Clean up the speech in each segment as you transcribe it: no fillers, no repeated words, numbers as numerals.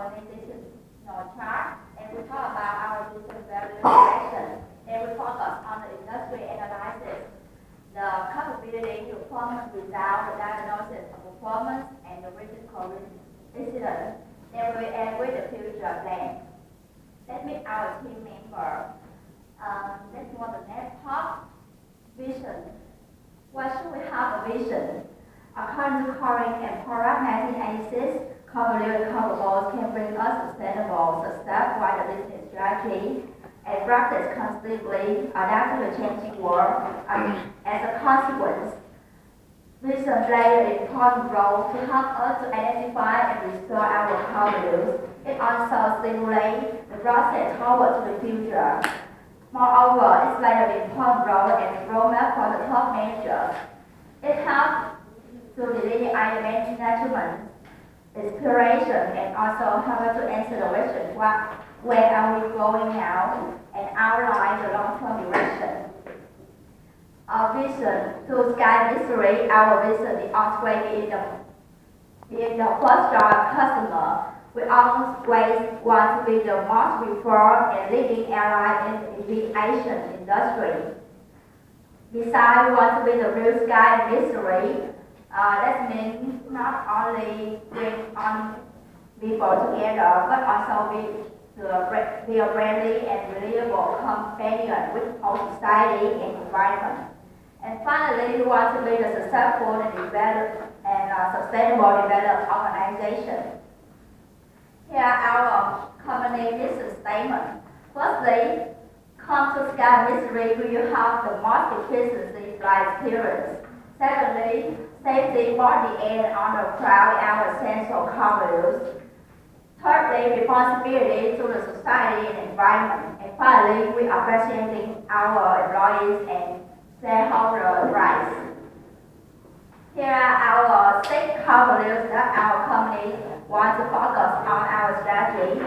organizational chart, and we talk about our business value direction, and we focus on the industry analysis, the capability to perform without the diagnosis of performance and the critical incident, and we end with the future plan. Let's meet our team member. Let's go to the next part. Vision. Why should we have a vision? According to Coring and Porat 1986, corporate deliverables can bring us sustainable success while the business strategy and practice constantly adapt to the changing world. As a consequence, vision plays an important role to help us to identify and restore our core values. It also stimulates the process toward the future. Moreover, it plays an important role as a roadmap for the top managers. It helps to delineate the management, inspiration, and also help to answer the question, where are we going now, and outline the long-term direction. Our vision to guide Emissary, our vision is always being the first choice customer. We always want to be the most preferred and leading airline in the aviation industry. Besides, we want to be the blue sky Emissary. That means not only bring on people together, but also be a friendly and reliable companion with our society and environment. And finally, we want to be a successful and sustainable development organization. Here are our company mission statement. Firstly, come to Sky Emissary where you have the most efficiency flight experience. Secondly, safety for the air on the crowd our essential core values. Thirdly, responsibility to the society and environment. And finally, we are representing our employees and shareholder rights. Here are our 6 core values that our company wants to focus on our strategy.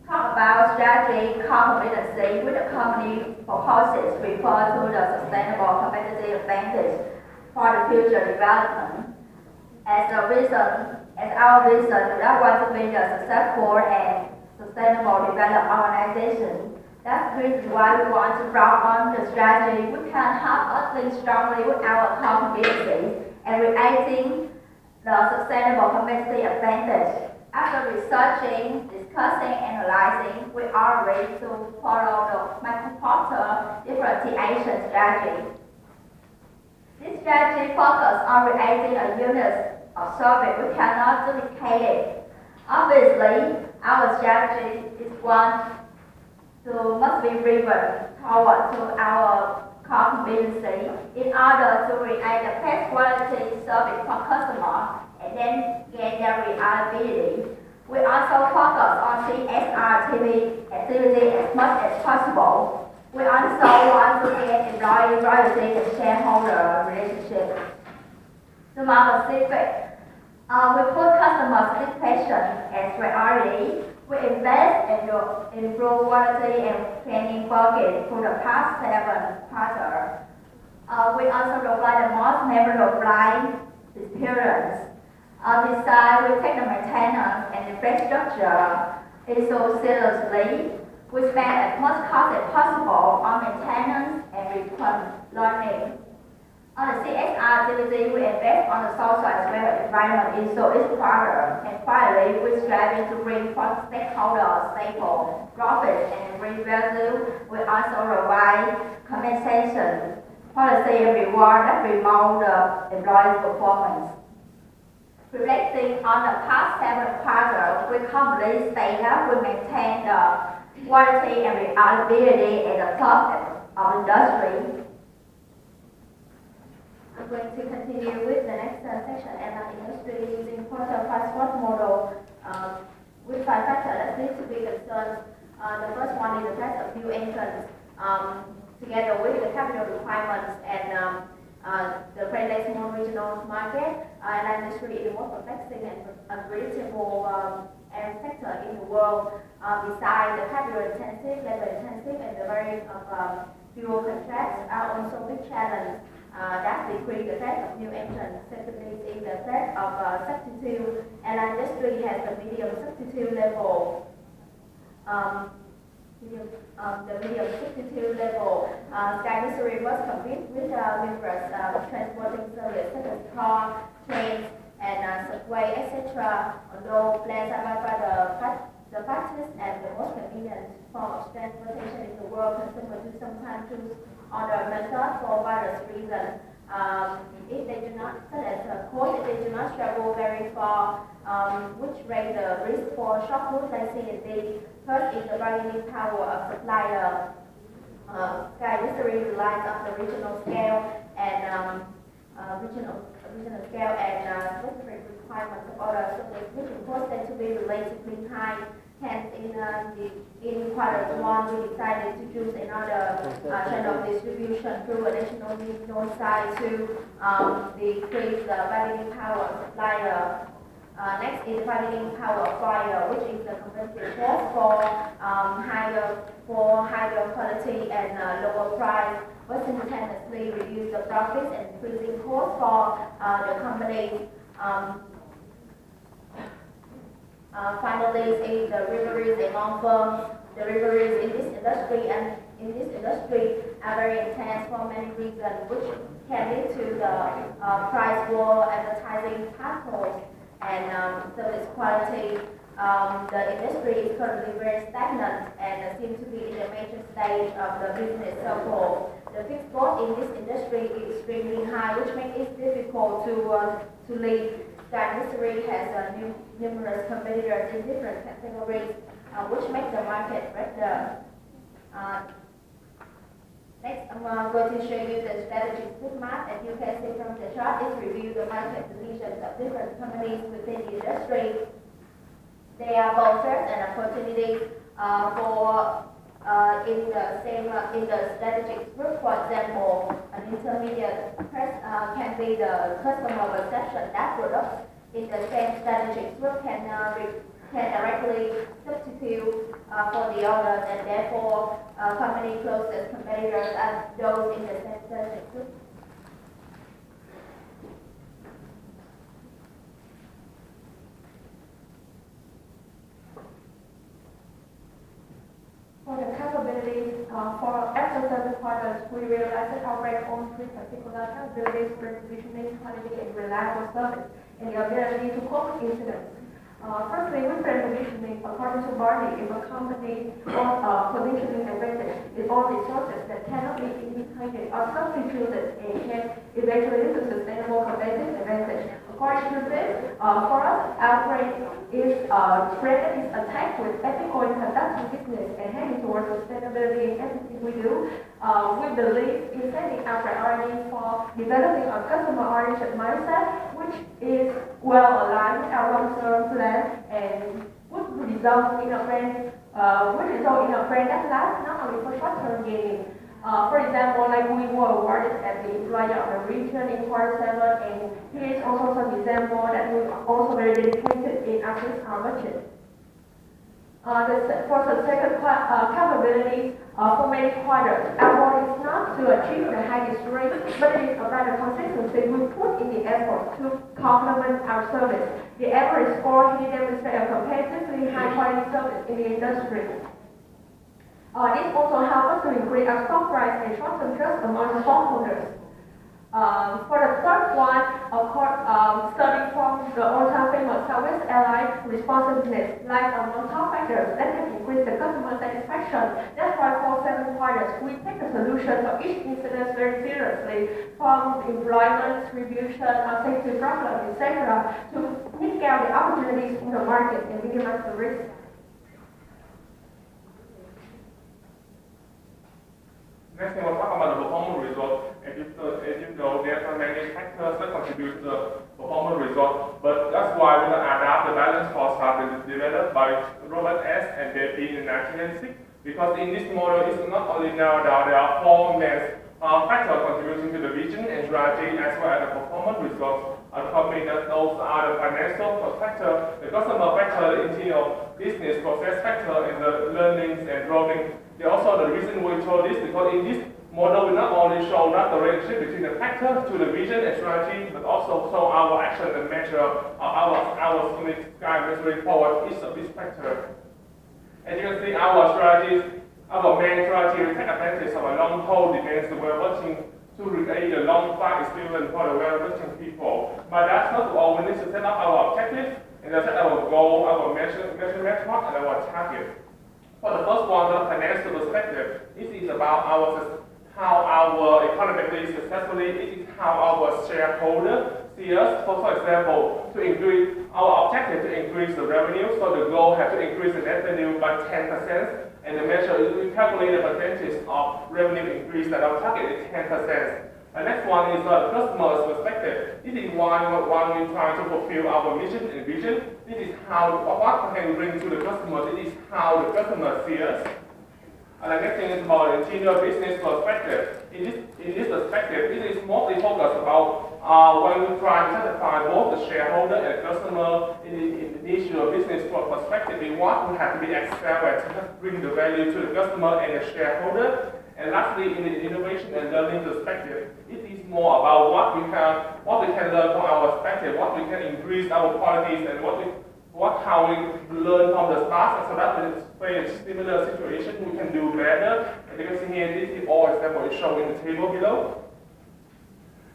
Talk about strategy competency, which the company proposes refer to the sustainable competitive advantage for the future development. As our vision, we want to be a successful and sustainable development organization. That's the reason why we want to draw on the strategy. We can help us think strongly with our competency and creating the sustainable competitive advantage. After researching, discussing, analyzing, we are ready to follow the Microporter differentiation strategy. This strategy focuses on creating a unit of service. We cannot duplicate it. Obviously, our strategy is one must be driven toward to our core competency in order to create the best quality service for customers and then get their reliability. We also focus on CSR activity as much as possible. We also want to get employee loyalty and shareholder relationship. To be specific, we put customer satisfaction as priority. We invest in improve quality and training focus for the past 7 quarters. We also provide the most memorable flight experience. Besides, we take the maintenance and infrastructure so seriously. We spend as much cost as possible on maintenance and recurrent learning. On the CSR activity, we invest on the social as well as environment issue each quarter. And finally, we strive to bring for stakeholders stable profits and bring value. We also provide compensation, policy and reward that promote the employee's performance. Reflecting on the past 7 quarters, we complete state that we maintain the quality and reliability at the top of industry. I'm going to continue with the next section, airline industry using portal passport model with 5 factors that need to be concerned. The first one is the test of new entrants together with the capital requirements and the friendly small regional market. Airline industry is the most perplexing and unpredictable air sector in the world. Besides the capital intensive, labor intensive, and the variety of fuel contracts are also big challenge. That decrease the threat of new entrants, secondly, is the threat of substitute. Airline industry industry has the medium substitute level. The medium substitute level. Sky Emissary must compete with numerous transporting services such as car, trains, and subway, etc. Although plans are by far the fastest and the most convenient form of transportation in the world, consumers do sometimes choose other methods for various reasons. If they do not, such as cost, if they do not travel very far, which raise the risk for short routes like C and D. First is the bargaining power of supplier. Sky Emissary relies on the regional scale and specific requirements of other services, which impose them to be relatively high. Hence, in Q1, we decided to choose another channel of distribution through additional regional side to decrease the bargaining power of supplier. Next is bargaining power of buyer, which is the competitive force for higher quality and lower price, but simultaneously reduce the profits and increasing costs for the companies. Finally, is the rivalries among firms. The rivalries in this industry are very intense for many reasons, which can lead to the price war, advertising battles, and service quality. The industry is currently very stagnant and seems to be in the major stage of the business cycle. The fixed cost in this industry is extremely high, which makes it difficult to lead. Sky Emissary has numerous competitors in different categories, which make the market better. Next, I'm going to show you the strategy split map. As you can see from the chart, it reviews the market positions of different companies within the industry. There are both threats and opportunities in the strategic group. For example, an intermediate can be the customer perception that products in the same strategic group can directly substitute for the others, and therefore company closest competitors are those in the same strategic group. For the capabilities, after 7 quarters, we realized that our brand owns 3 particular capabilities: repositioning, quality, and reliable service, and the ability to cope with incidents. Firstly, with brand positioning, according to Barney, if a company owns a positioning advantage, it owns resources that cannot be imitated or substituted and can eventually lead to sustainable competitive advantage. According to this, for us, our brand is attacked with ethical in conducting business and heading towards sustainability in everything we do. We believe in setting our priority for developing a customer-oriented mindset, which is well aligned with our long-term plan and would result in a brand that lasts not only for short-term gain. For example, like we were awarded as the Employer of the Region in Q7, and here is also some example that we are also very dedicated in assessing our budget. For the second capability, for many quarters, our goal is not to achieve the highest rate, but it is about the consistency we put in the effort to complement our service. The average score here demonstrates a comparatively high quality service in the industry. This also helps us to increase our stock price and short-term trust among the stockholders. For the third one, studying from the all-time famous Southwest Airline, responsiveness lies among top factors that can increase the customer satisfaction. That's why for 7 quarters, we take the solution for each incident very seriously, from employment, distribution, safety problems, etc., to mitigate the opportunities in the market and minimize the risk. Next thing we'll talk about the performance result. As you know, there are many factors that contribute to the performance result, but that's why we adapt the balance scorecard developed by Robert S. and JP in 1996. Because in this model, it's not only narrowed down, there are 4 main factors contributing to the vision and strategy as well as the performance results of the company. That those are the financial factor, the customer factor, the internal business process factor, and the learnings and growing. Also, the reason we chose this because in this model we not only show not the relationship between the factors to the vision and strategy, but also show our action and measure our company's sky measuring forward each of these factors. As you can see, our strategies, our main strategy to take advantage of a long haul demands the well-working to create a long flight experience for the well-working people. But that's not all. We need to set up our objectives and set our goal, our measurement method, and our target. For the first one, the financial perspective, this is about how our economically successfully, it is how our shareholder see us. For example, to increase our objective to increase the revenue, so the goal has to increase the net revenue by 10%, and the measure is we calculate the percentage of revenue increase that our target is 10%. The next one is the customer's perspective. This is why we try to fulfill our mission and vision. This is how what can we bring to the customer. This is how the customer sees us. And the next thing is about the interior business perspective. In this perspective, it is mostly focused about when we try to satisfy both the shareholder and customer in the initial business perspective. We want to have to be excellent to bring the value to the customer and the shareholder. And lastly, in the innovation and learning perspective, it is more about what we can learn from our perspective, what we can increase our qualities, and how we learn from the past, so that when it's a similar situation, we can do better. And you can see here, this is all example is shown in the table below.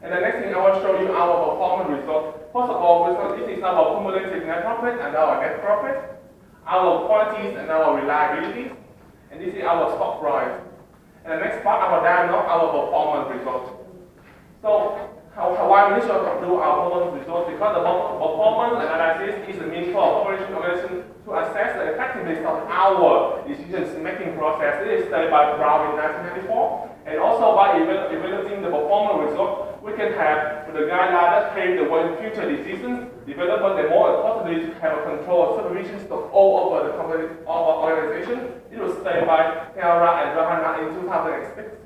And the next thing I want to show you our performance results. First of all, this is our cumulative net profit and our net profit, our qualities and our reliability, and this is our stock price. And the next part, our diagnose our performance results. So, why we need to do our performance results? Because the performance analysis is a means for operation organization to assess the effectiveness of our decision-making process. It is studied by Brown in 1994. And also by evaluating the performance result, we can have the guideline that pave the way future decisions, development, and more importantly, to have a control supervision of all over the company of our organization. It was studied by Taylor and Johanna in 2006.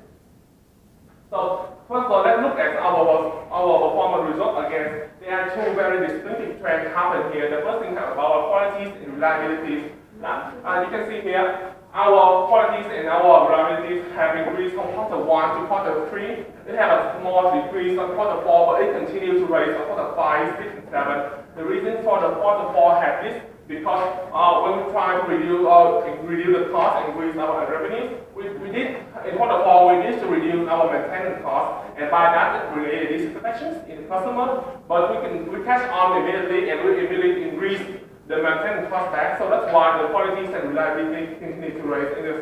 So first of all, let's look at our performance result again. There are two very distinctive trends happen here. The first thing is about our qualities and reliabilities. You can see here, our qualities and our reliabilities have increased from quarter 1 to quarter 3. They have a small decrease on quarter 4, but it continues to rise on quarter 5, 6, and 7. The reason for the quarter 4 have this because when we try to reduce the cost and increase our revenue, in quarter 4 we need to reduce our maintenance cost, and by that it created dissatisfactions in the customer. But we catch on immediately and we immediately increase the maintenance cost back. So that's why the qualities and reliability continue to rise in the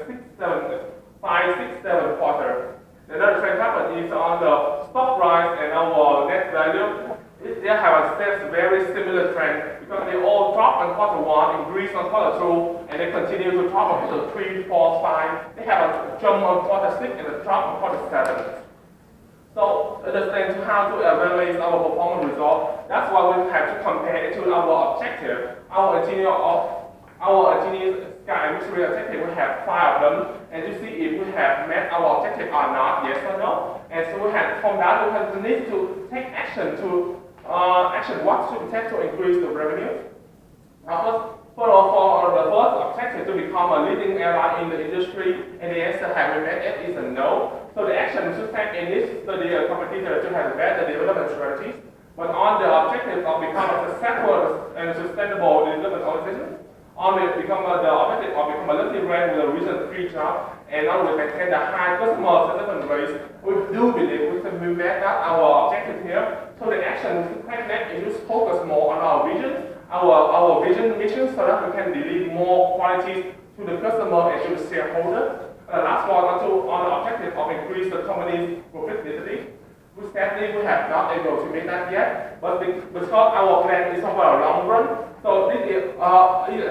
5, 6, 7 quarter. Another trend happen is on the stock price and our net value. They have a very similar trend because they all drop on quarter 1, increase on quarter 2, and they continue to drop on quarter 3, 4, 5. They have a jump on quarter 6 and a drop on quarter 7. So understand how to evaluate our performance result. That's why we have to compare it to our objective. Our engineer sky Emissary objective, we have 5 of them, and to see if we have met our objective or not, yes or no. And so we have from that we need to take action to what should we take to increase the revenue. For the first objective to become a leading airline in the industry, and the answer have we met it is a no. So the action we should take in this study a competitor to have better development strategies. But on the objective of becoming a successful and sustainable development organization, on the objective of become a leading brand with a recent 3 job, and now we maintain the high customer satisfaction rates, we do believe we can met our objective here. So the action we should take next is to focus more on our vision, our vision mission, so that we can deliver more qualities to the customer and to the shareholder. Last one, on the objective of increase the company's profitability. Sadly, we have not able to make that yet, but because our plan is over a long run, so this is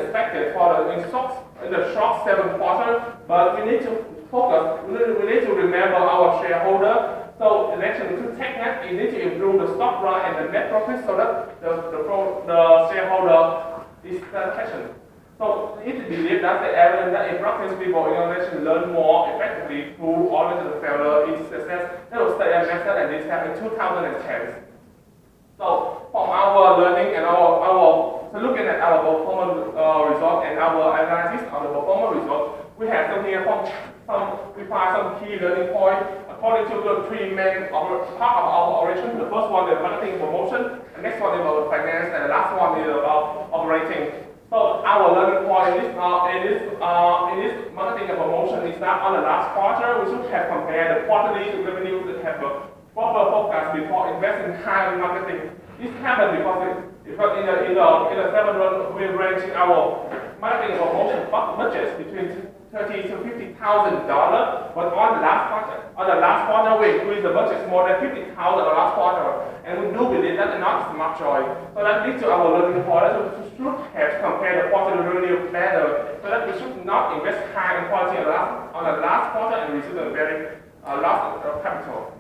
expected for in the short 7 quarters, but we need to focus, we need to remember our shareholder. So the action to take that, you need to improve the stock price and the net profit so that the shareholder is satisfaction. So it is believed that the evidence that in practice people in organization learn more effectively through organizational failure is success. That was studied method and this happened in 2010. So from our learning and so looking at our performance result and our analysis of the performance result, we have some here we find some key learning points according to the three main part of our operation. The first one is marketing promotion, the next one is about finance, and the last one is about operating. So our learning point in this marketing and promotion is that on the last quarter, we should have compared the quarterly revenue that have a proper focus before investing time in marketing. This happened because in the 7 run, we're ranging our marketing and promotion budgets between $30,000 to $50,000, but on the last quarter, we increased the budget more than $50,000 last quarter, and we do believe that is not smart choice. So that leads to our learning point that we should have to compare the quarterly revenue better, so that we should not invest high in quality on the last quarter and receive a very loss of capital.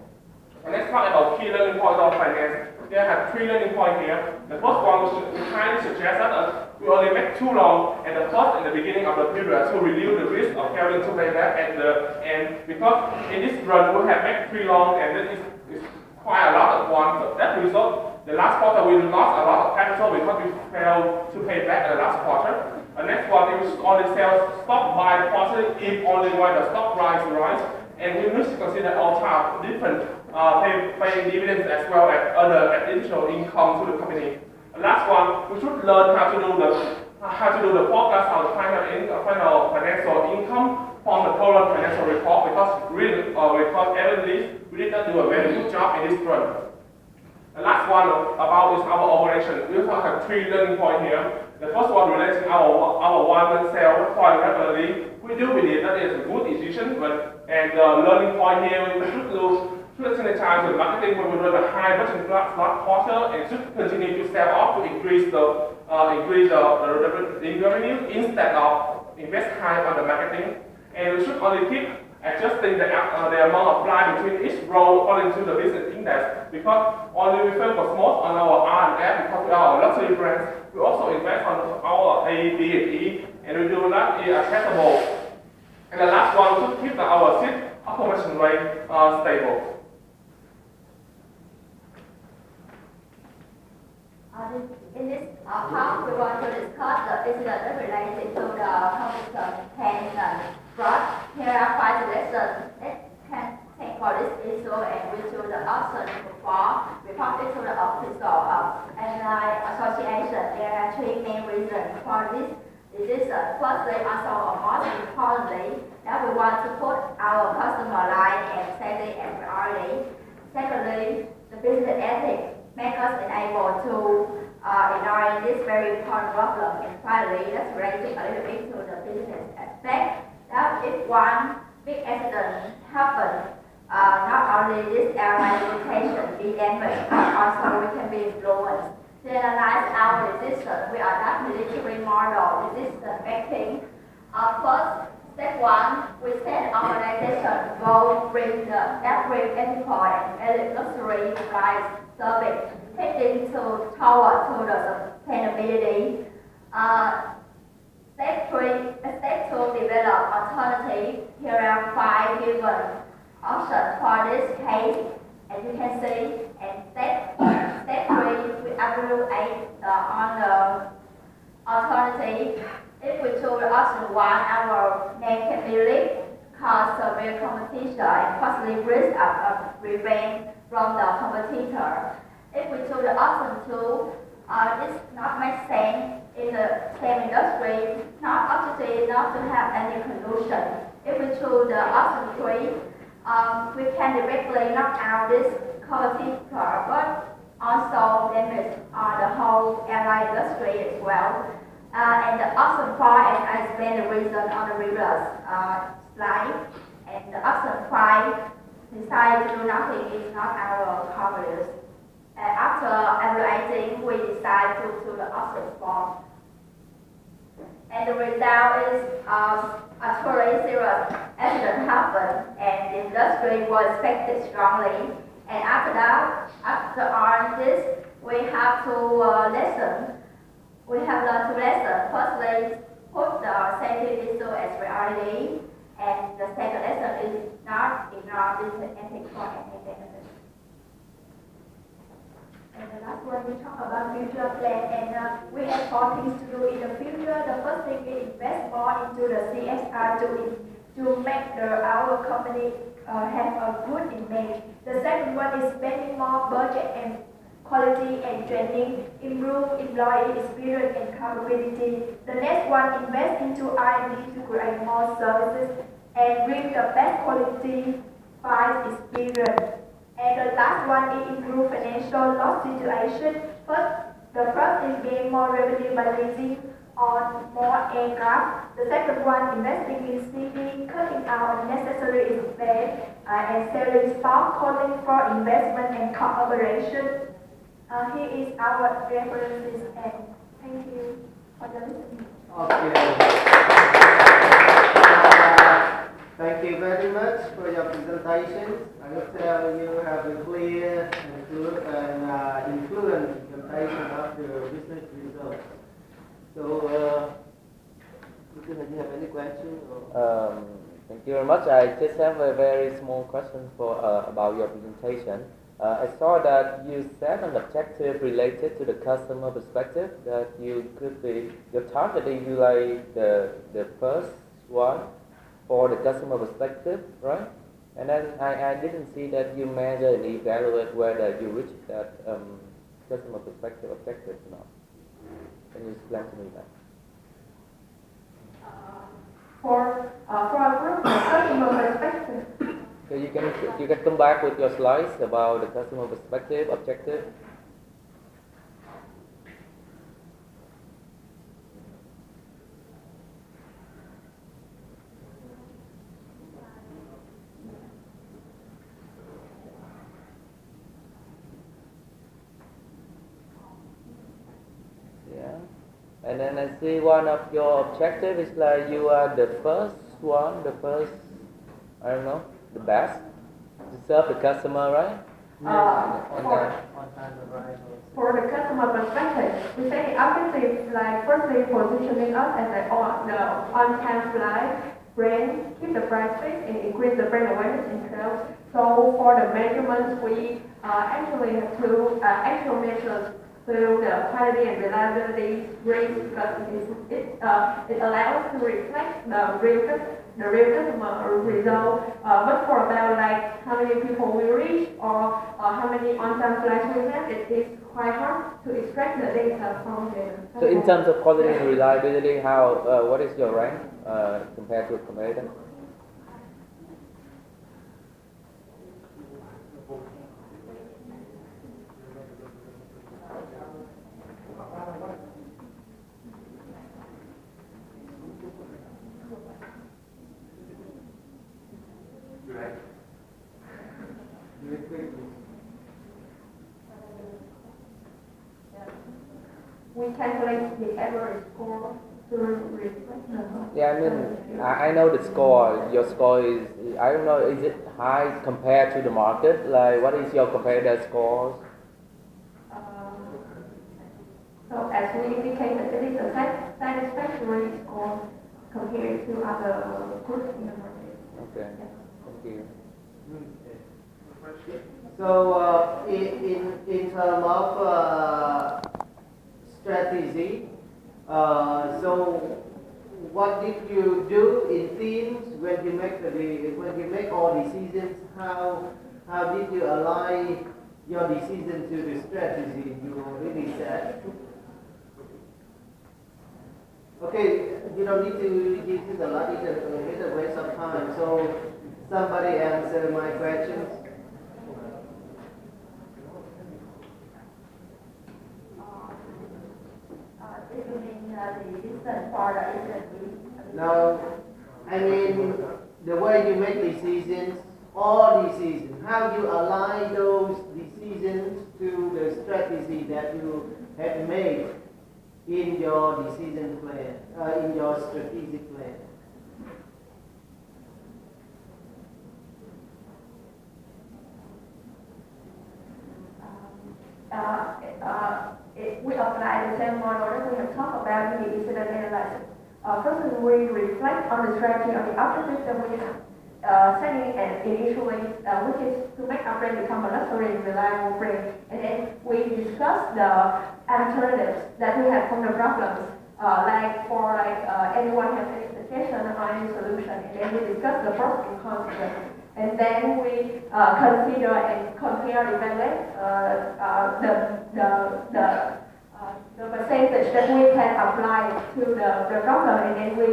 And let's talk about key learning points of finance. There are 3 learning points here. The first one we highly suggest that we only make too long at the first and the beginning of the period to reduce the risk of having to pay back at the end. Because in this run we have made 3 long and that is quite a lot of one. So that result, the last quarter we lost a lot of capital because we failed to pay back at the last quarter. The next one is only sell stock by quarter if only when the stock price rise. And we need to consider all types of different paying dividends as well as other additional income to the company. The last one, we should learn how to do the forecast of the final financial income from the current financial report because evidently we did not do a very good job in this run. The last one about is our operation. We also have 3 learning points here. The first one relates to our one-man sale quite regularly. We do believe that is a good decision, and the learning point here we should synergize with marketing when we run a high budget last quarter and should continue to sell off to increase the revenue instead of invest high on the marketing. And we should only keep adjusting the amount applied between each role according to the business index, because only we focus most on our R&D because we are a luxury brand. We also invest on our A, B, and E, and we do that in accessible. And the last one, we should keep our seat occupation rate stable. In this part, we want to discuss the incident related to the computer tension. Here are 5 lessons that can take for this issue and which to the option before reported to the official of Airline Association. There are 3 main reasons for this decision. Firstly, also most importantly, that we want to put our customer line and safety as priority. Secondly, the business ethics make us unable to ignore this very important problem. And finally, let's relate a little bit to the business aspect. That if one big accident happens, not only this airline reputation be damaged, but also we can be influenced. To analyze our decision, we are not military model decision making. First, step 1, we set organization goal bring that bring ethical and luxury price service, heading toward to the sustainability. Step 2, develop alternative. Here are 5 given options for this case, as you can see. And step 3, we evaluate on the alternative. If we choose option 1, our name can be leaked, cause severe competition, and possibly risk of revenge from the competitor. If we choose the option 2, this not make sense in the same industry, not opportunity not to have any collusion. If we choose the option 3, we can directly knock out this competitor, but also damage the whole airline industry as well. And the option 4, and I explain the reason on the previous slide. And the option 5, decide to do nothing is not our core values. After evaluating, we decide to choose the option 4. And the result is a truly serious accident happened, and the industry was affected strongly. And after all this, we have to lesson. We have learned 2 lessons. Firstly, put the safety issue as priority, and the second lesson is not ignore business ethics for any benefit. And the last one, we talk about future plan, and we have 4 things to do in the future. The first thing is invest more into the CSR to make our company have a good image. The second one is spending more budget and quality and training, improve employee experience and capability. The next one, invest into R&D to create more services and bring the best quality files experience. And the last one is improve financial loss situation. The first is gain more revenue by leasing on more aircraft. The second one, investing in CD, cutting out unnecessary expense, and selling stock, calling for investment and cooperation. Here is our references, and thank you for the listening. Thank you very much for your presentation. I hope you have a clear and influent presentation of the business results. So, do you have any questions? Thank you very much. I just have a very small question for about your presentation. I saw that you set an objective related to the customer perspective, that you could be, your target is like the first one for the customer perspective, right? And then I didn't see that you measure and evaluate whether you reached that customer perspective objective or not. Can you explain to me that? For a group customer perspective. So you can come back with your slides about the customer perspective objective. Yeah. And then I see one of your objective is like you are the first one, I don't know, the best to serve the customer, right? For the customer perspective, we say the objective is like firstly positioning us as the on-time flight brand, keep the price fixed and increase the brand awareness and sales. So for the measurements, we actually have two actual measures through the quality and reliability rate, because it allows us to reflect the real customer result. But for about like how many people we reach or how many on-time flights we have, it is quite hard to extract the data from the. So in terms of quality and reliability, how what is your rank compared to a competitor? We calculate the average score to reflect the. Yeah, I mean, I know the score. Your score is, I don't know, is it high compared to the market? Like, what is your competitor scores? So as we indicated, it is a satisfactory score compared to other groups in the market. Okay, thank you. So, in terms of strategy, so what did you do in teams when you make all decisions? How did you align your decision to the strategy you already set? Okay, you don't need to use a lot. It's a waste of time. So somebody answer my questions. No, I mean the way you make decisions, all decisions, how you align those decisions to the strategy that you have made in your decision plan, in your strategic plan. We apply the same model that we have talked about in the incident analysis. First, we reflect on the strategy of the objectives that we have setting and initially, which is to make our brand become a luxury and reliable brand. And then we discuss the alternatives that we have from the problems, anyone has any suggestion or any solution, and then we discuss the pros and cons of them. and then we consider and compare, evaluate the percentage that we can apply to the problem, and then we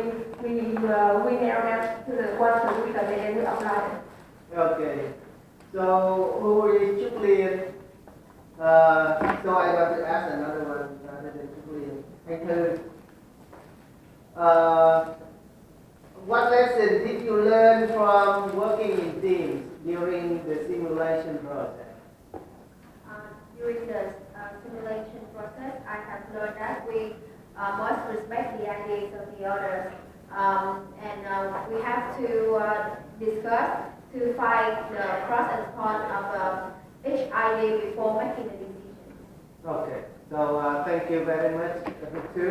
narrow down to the one solution, and then we apply it. Okay. So who is Trúc Liên? So I want to ask another one rather than Trúc Liên. Anh Thư. What lesson did you learn from working in teams during the simulation process? During the simulation process, I have learned that we must respect the ideas of the others, and we have to discuss to find the pros and cons of each idea before making the decision. Okay. So thank you very much, Dr. Tu.